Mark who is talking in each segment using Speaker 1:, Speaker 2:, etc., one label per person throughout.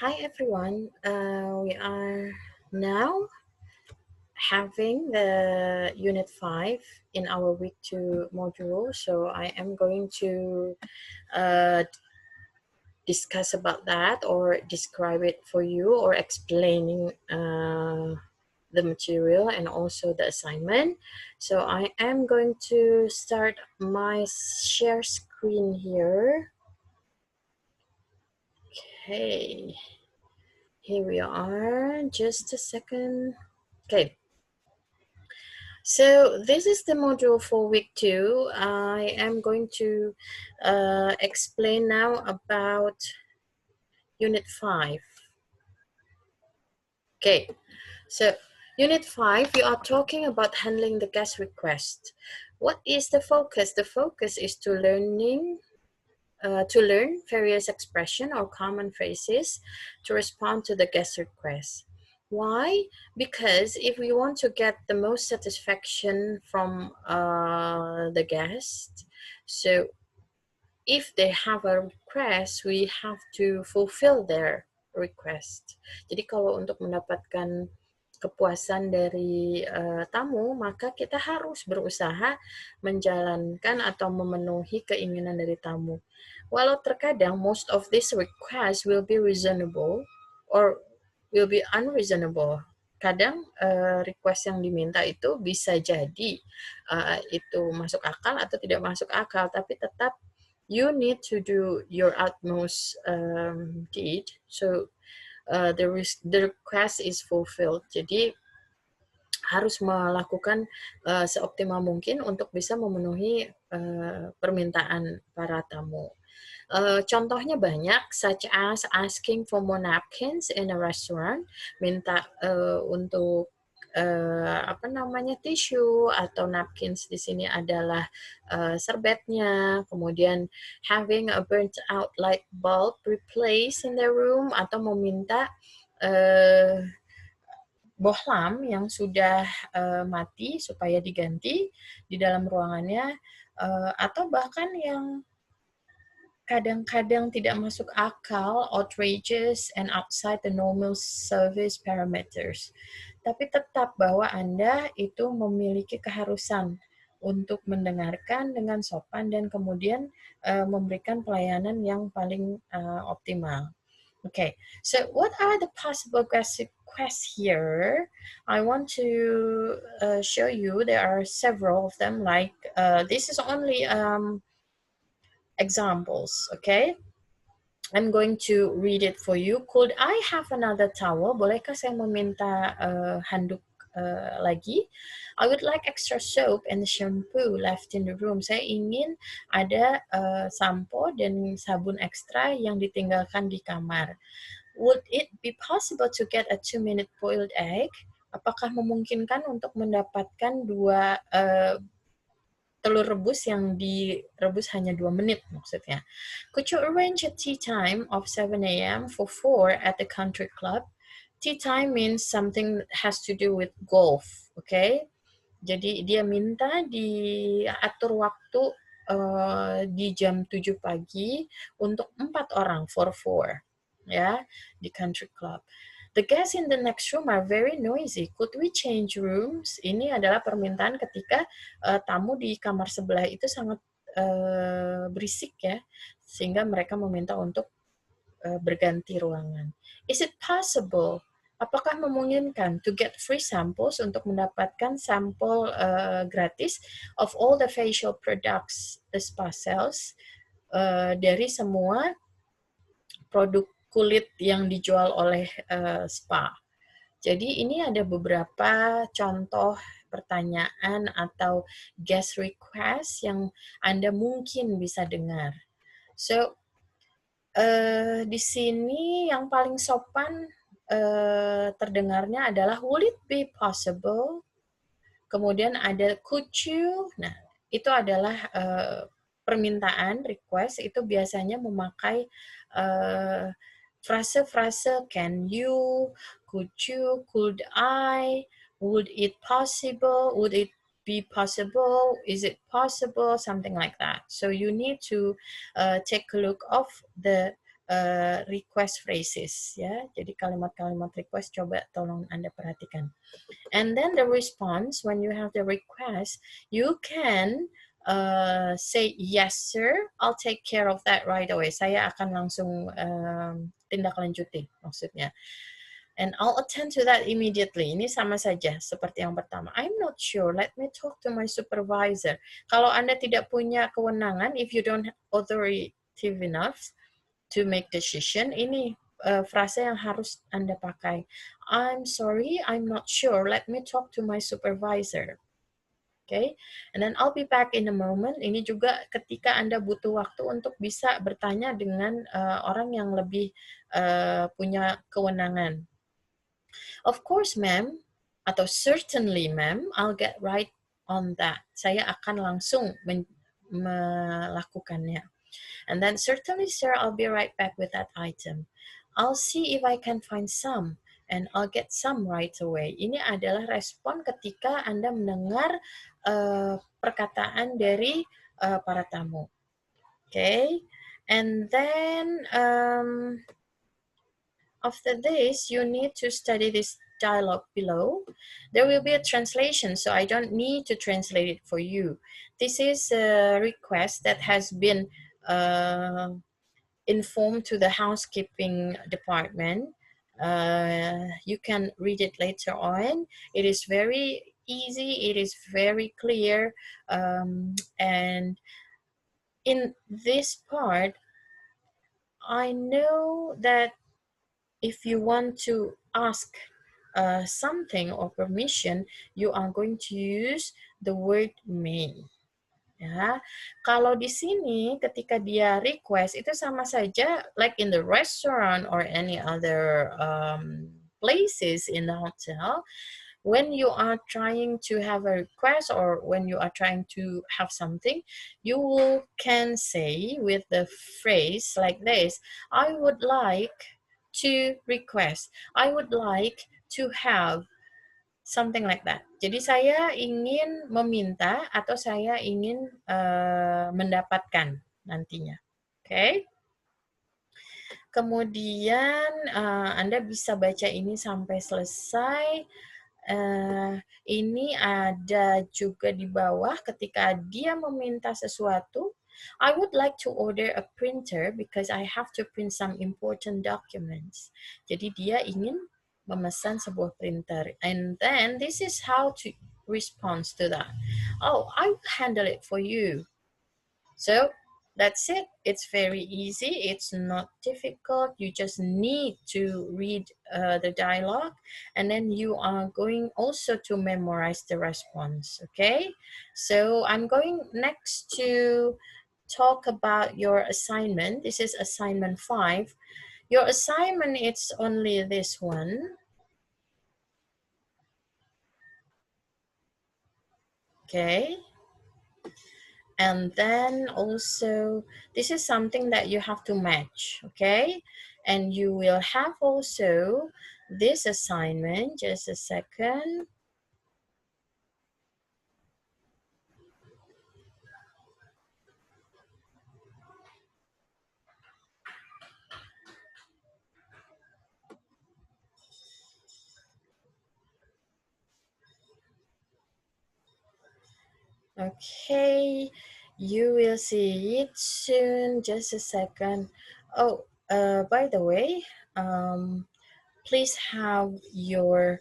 Speaker 1: Hi everyone. We are now having the Unit 5 in our Week 2 module. So I am going to uh, discuss about that or describe it for you or explaining the material and also the assignment. So I am going to start my share screen here. Okay, here we are. Just a second. Okay. So this is the module for week 2. I am going to explain now about unit 5. Okay, so unit 5, you are talking about handling the guest request. What is the focus? The focus is to learn various expression or common phrases to respond to the guest request. Why? Because if we want to get the most satisfaction from the guest, so if they have a request, we have to fulfill their request. Jadi kalau untuk mendapatkan kepuasan dari tamu, maka kita harus berusaha menjalankan atau memenuhi keinginan dari tamu. Walau terkadang most of these requests will be reasonable or will be unreasonable. Kadang request yang diminta itu bisa jadi itu masuk akal atau tidak masuk akal, tapi tetap you need to do your utmost deed so the request is fulfilled. Jadi harus melakukan seoptimal mungkin untuk bisa memenuhi permintaan para tamu. Contohnya banyak, such as asking for more napkins in a restaurant, minta untuk tisu atau napkins di sini adalah serbetnya, kemudian having a burnt out light bulb replaced in their room, atau meminta bohlam yang sudah mati supaya diganti di dalam ruangannya, atau bahkan yang kadang-kadang tidak masuk akal, outrageous and outside the normal service parameters. Tapi tetap bahwa Anda itu memiliki keharusan untuk mendengarkan dengan sopan dan kemudian memberikan pelayanan yang paling optimal. Okay, so what are the possible guest requests here? I want to show you there are several of them. Like this is only examples. Okay, I'm going to read it for you. Could I have another towel? Bolehkah saya meminta handuk lagi? I would like extra soap and shampoo left in the room. Saya ingin ada sampo dan sabun ekstra yang ditinggalkan di kamar. Would it be possible to get a 2-minute boiled egg? Apakah memungkinkan untuk mendapatkan 2 telur rebus yang direbus hanya 2 menit maksudnya. Could you arrange a tea time of 7 a.m. for 4 at the country club? Tea time means something that has to do with golf, okay? Jadi dia minta diatur waktu di jam 7 pagi untuk 4 orang, for 4, ya, di country club. The guests in the next room are very noisy. Could we change rooms? Ini adalah permintaan ketika tamu di kamar sebelah itu sangat berisik ya, sehingga mereka meminta untuk berganti ruangan. Is it possible? Apakah memungkinkan to get free samples, untuk mendapatkan sampel gratis of all the facial products the spa sells, dari semua produk kulit yang dijual oleh spa. Jadi ini ada beberapa contoh pertanyaan atau guest request yang Anda mungkin bisa dengar. So, di sini yang paling sopan terdengarnya adalah will it be possible? Kemudian ada could you? Nah, itu adalah permintaan, request, itu biasanya memakai frase-frase can you, could you, could I, would it possible, would it be possible, is it possible, something like that. So you need to take a look of the request phrases ya. Jadi kalimat-kalimat request coba tolong Anda perhatikan. And then the response, when you have the request, you can say, yes sir, I'll take care of that right away. Saya akan langsung tindak lanjuti maksudnya. And I'll attend to that immediately. Ini sama saja seperti yang pertama. I'm not sure. Let me talk to my supervisor. Kalau Anda tidak punya kewenangan, if you don't authoritative enough to make decision, ini frasa yang harus Anda pakai. I'm sorry, I'm not sure. Let me talk to my supervisor. Okay, and then I'll be back in a moment. Ini juga ketika Anda butuh waktu untuk bisa bertanya dengan orang yang lebih punya kewenangan. Of course, ma'am, atau certainly, ma'am, I'll get right on that. Saya akan langsung melakukannya. And then, certainly, sir, I'll be right back with that item. I'll see if I can find some, and I'll get some right away. Ini adalah respon ketika Anda mendengar perkataan dari para tamu. Okay, and then after this, you need to study this dialogue below. There will be a translation, so I don't need to translate it for you. This is a request that has been informed to the housekeeping department. You can read it later on. It is very easy, it is very clear, and in this part, I know that if you want to ask something or permission, you are going to use the word may. Ya, kalau di sini ketika dia request itu sama saja like in the restaurant or any other places in the hotel. When you are trying to have a request or when you are trying to have something, you can say with the phrase like this, I would like to request, I would like to have something like that. Jadi saya ingin meminta atau saya ingin mendapatkan nantinya. Okay? Kemudian Anda bisa baca ini sampai selesai. Ini ada juga di bawah ketika dia meminta sesuatu. I would like to order a printer because I have to print some important documents. Jadi dia ingin memesan sebuah printer. And then this is how to respond to that. Oh, I will handle it for you. So that's it. It's very easy. It's not difficult. You just need to read the dialogue, and then you are going also to memorize the response. Okay? So I'm going next to talk about your assignment. This is assignment 5. Your assignment is only this one. Okay? And then also, this is something that you have to match, okay? And you will have also this assignment, just a second. Okay, you will see it soon, just a second. Oh, by the way, please have your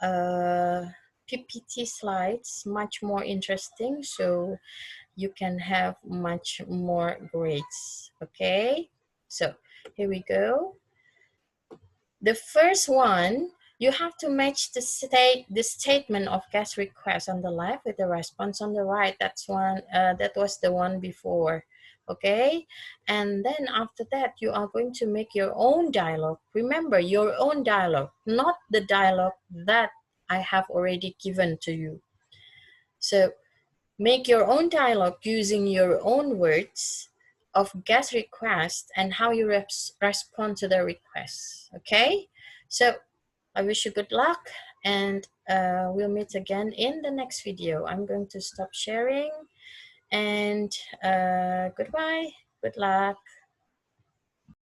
Speaker 1: PPT slides much more interesting so you can have much more grades. Okay, so here we go. The first one, you have to match the statement of guest request on the left with the response on the right. That's one. That was the one before. Okay, and then after that, you are going to make your own dialogue. Remember, your own dialogue, not the dialogue that I have already given to you. So make your own dialogue using your own words of guest request and how you respond to the request. Okay, so I wish you good luck, and we'll meet again in the next video. I'm going to stop sharing, and goodbye. Good luck.